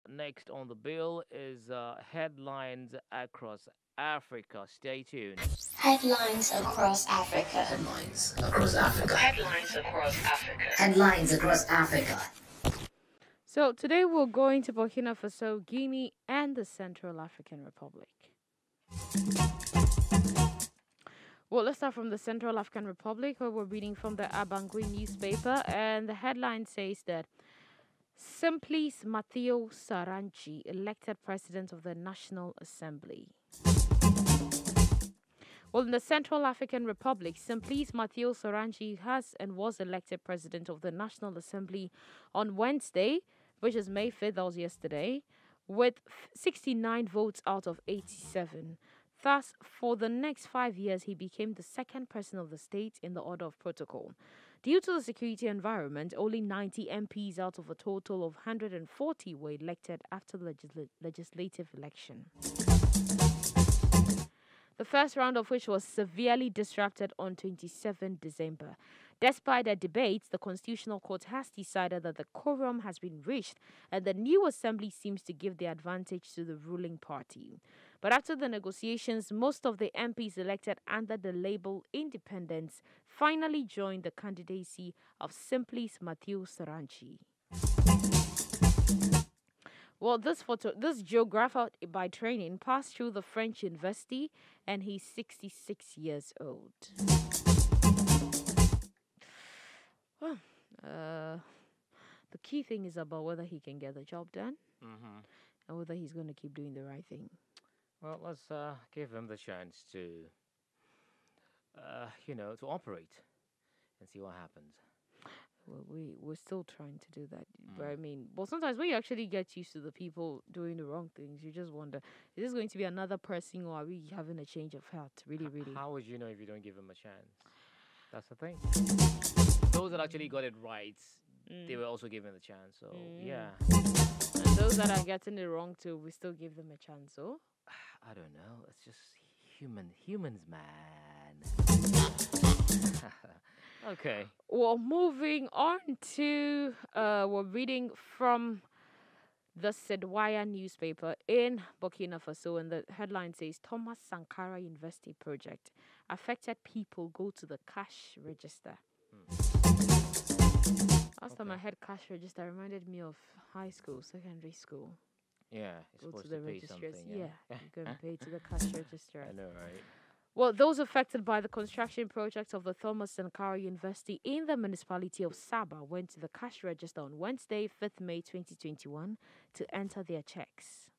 next on the bill is headlines across Africa. Stay tuned. Headlines across Africa. Headlines across Africa. Headlines across Africa. Headlines across Africa. So today we're going to Burkina Faso, Guinea, and the Central African Republic. Well, let's start from the Central African Republic, where we're reading from the Abangui newspaper, and the headline says that Simplice Matteo Saranchi, elected president of the National Assembly. Well, in the Central African Republic, Simplice Matteo Saranchi has and was elected president of the National Assembly on Wednesday, which is May 5th, that was yesterday, with 69 votes out of 87. Thus, for the next 5 years, he became the second president of the state in the order of protocol. Due to the security environment, only 90 MPs out of a total of 140 were elected after the legislative election. The first round of which was severely disrupted on 27 December. Despite the debates, the Constitutional Court has decided that the quorum has been reached and the new assembly seems to give the advantage to the ruling party. But after the negotiations, most of the MPs elected under the label independents finally joined the candidacy of Simplice Matteo Saranchi. Well, this geographer by training passed through the French university and he's 66 years old. Well, the key thing is about whether he can get the job done and whether he's going to keep doing the right thing. Well, let's give him the chance to, to operate and see what happens. Well, we're still trying to do that, but I mean, well, sometimes when you actually get used to the people doing the wrong things, you just wonder: is this going to be another person, or are we having a change of heart? Really, really. How would you know if you don't give him a chance? That's the thing. Those that actually got it right, they were also given the chance. So yeah. And those that are getting it wrong too, we still give them a chance. So I don't know. It's just humans, man. Okay. Well, moving on to we're reading from the Sedwaya newspaper in Burkina Faso, and the headline says Thomas Sankara University project affected people go to the cash register. Last time I heard cash register, reminded me of high school, secondary school. Yeah, Go supposed to the pay registrar. something. Yeah, you go and pay to the cash register. I know, right? Well, those affected by the construction project of the Thomas Sankara University in the municipality of Saba went to the cash register on Wednesday, 5th May 2021, to enter their checks.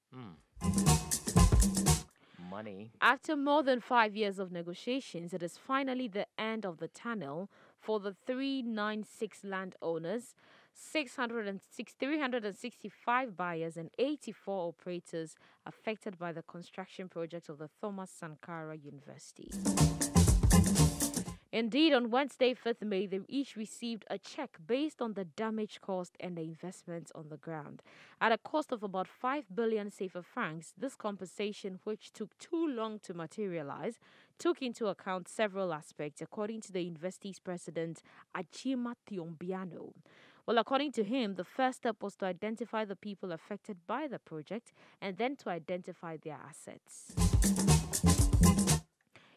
Money. After more than 5 years of negotiations, it is finally the end of the tunnel for the 396 landowners, 365 buyers, and 84 operators affected by the construction project of the Thomas Sankara University. Indeed, on Wednesday, 5th May, they each received a check based on the damage caused and the investments on the ground. At a cost of about 5 billion CFA francs, this compensation, which took too long to materialize, took into account several aspects, according to the university's president, Achima Thiombiano. Well, according to him, the first step was to identify the people affected by the project and then to identify their assets.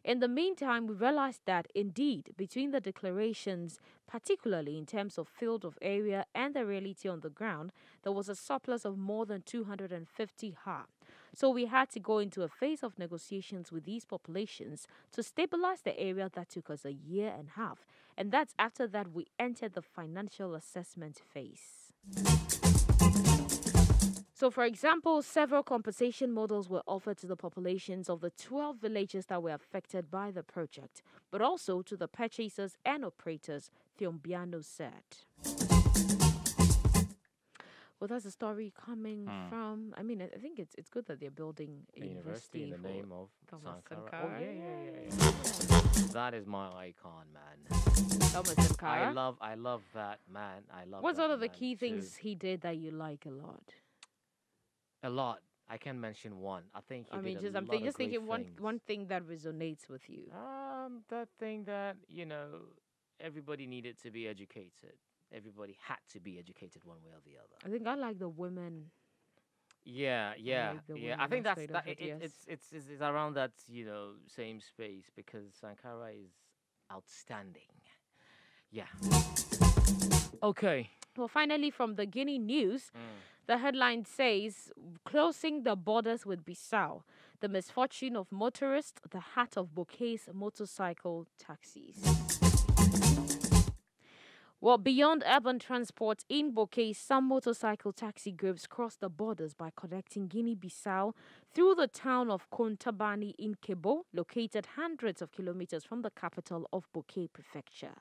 In the meantime, we realized that, indeed, between the declarations, particularly in terms of field of area and the reality on the ground, there was a surplus of more than 250 ha. So we had to go into a phase of negotiations with these populations to stabilize the area that took us a year and a half. And that's after that we entered the financial assessment phase. So, for example, several compensation models were offered to the populations of the 12 villages that were affected by the project, but also to the purchasers and operators, Thiombiano said. Well, that's a story coming from. I mean, I think it's good that they're building a university in the for name of Thomas Sankara. Sankara. Oh yeah. That is my icon, man. Thomas Sankara. I love that man. I love. What's that one of the man key too. things he did that you like a lot? A lot. I can mention one. I think he I mean, did just a I'm lot of just great thinking one things. thing that resonates with you. That thing that everybody needed to be educated. Everybody had to be educated one way or the other. I think I like the women Like the yeah. one I in think that that's state that. of it, yes. It's around that same space because Sankara is outstanding. Yeah. Okay. Well, finally, from the Guinea news, Mm. the headline says, closing the borders with Bissau, the misfortune of motorists, the heart of bouquets, motorcycle taxis. Well, beyond urban transport in Bouquet, some motorcycle taxi groups cross the borders by connecting Guinea-Bissau through the town of Kontabani in Kebo, located hundreds of kilometers from the capital of Bouquet Prefecture.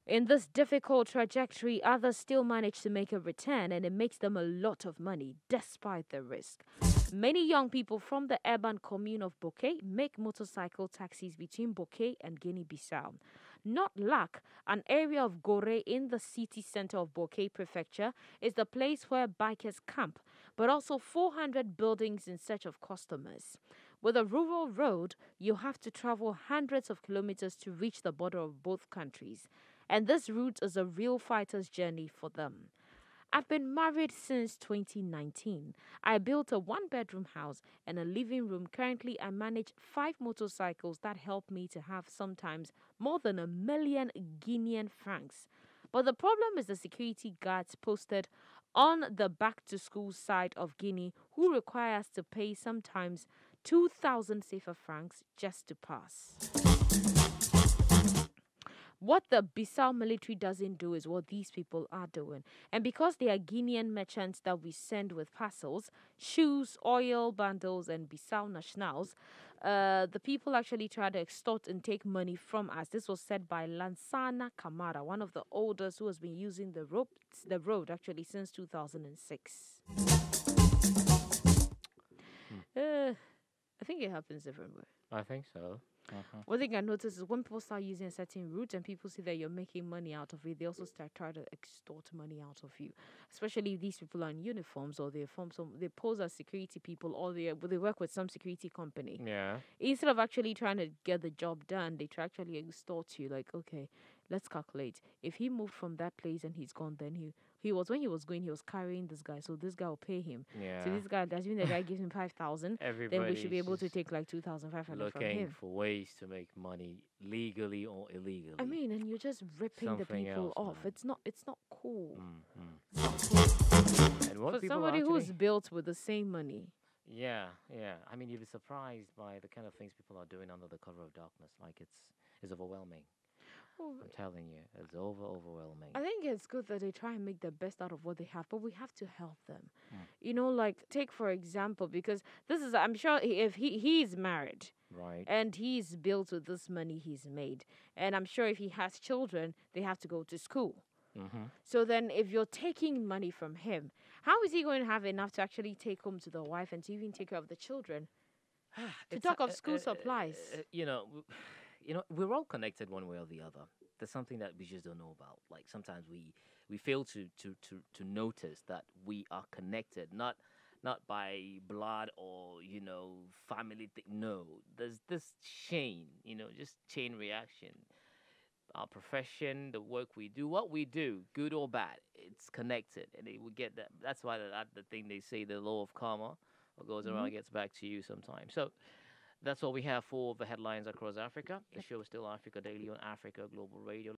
In this difficult trajectory, others still manage to make a return, and it makes them a lot of money despite the risk. Many young people from the urban commune of Bouquet make motorcycle taxis between Bouquet and Guinea-Bissau. Not luck, an area of Gore in the city center of Bouquet Prefecture is the place where bikers camp, but also 400 buildings in search of customers. With a rural road, you have to travel hundreds of kilometers to reach the border of both countries. And this route is a real fighter's journey for them. I've been married since 2019. I built a one-bedroom house and a living room. Currently, I manage 5 motorcycles that help me to have sometimes more than 1 million Guinean francs. But the problem is the security guards posted on the back-to-school side of Guinea who require us to pay sometimes 2,000 CFA francs just to pass. What the Bissau military doesn't do is what these people are doing. And because they are Guinean merchants that we send with parcels, shoes, oil, bundles, and Bissau nationals, the people actually try to extort and take money from us. This was said by Lansana Kamara, one of the oldest who has been using the road actually since 2006. I think it happens everywhere. I think so. Uh-huh. One thing I noticed is when people start using a certain route and people see that you're making money out of it, they also start trying to extort money out of you. Especially if these people are in uniforms or they pose as security people or they work with some security company. Yeah. Instead of actually trying to get the job done, they try actually extort you. Like, okay, let's calculate. If he moved from that place and he's gone, then he was when he was going, he was carrying this guy, so this guy will pay him. Yeah. So this guy, assuming the guy gives him 5,000, then we should be able to take like 2,500 from looking him. for ways to make money legally or illegally. I mean, and you're just ripping the Something people else, off. man. It's not cool. And what For people somebody actually, who's built with the same money. yeah. I mean, you'd be surprised by the kind of things people are doing under the cover of darkness. Like it's overwhelming. Well, I'm telling you, it's overwhelming. I think it's good that they try and make the best out of what they have, but we have to help them. Mm. Like take for example, because this is I'm sure if he's married Right. and he's built with this money he's made, and I'm sure if he has children, they have to go to school. Mm-hmm. So then if you're taking money from him, how is he going to have enough to actually take home to the wife and to even take care of the children? To talk of school supplies. We're all connected one way or the other. There's something that we just don't know about. Like sometimes we fail to notice that we are connected, not by blood or family thing. No, there's this chain, just chain reaction. Our profession, the work we do, what we do, good or bad, it's connected, and we get that. That's why the thing they say, the law of karma, what goes around gets back to you sometimes. So that's all we have for the headlines across Africa. The show is still Africa Daily on Africa Global Radio.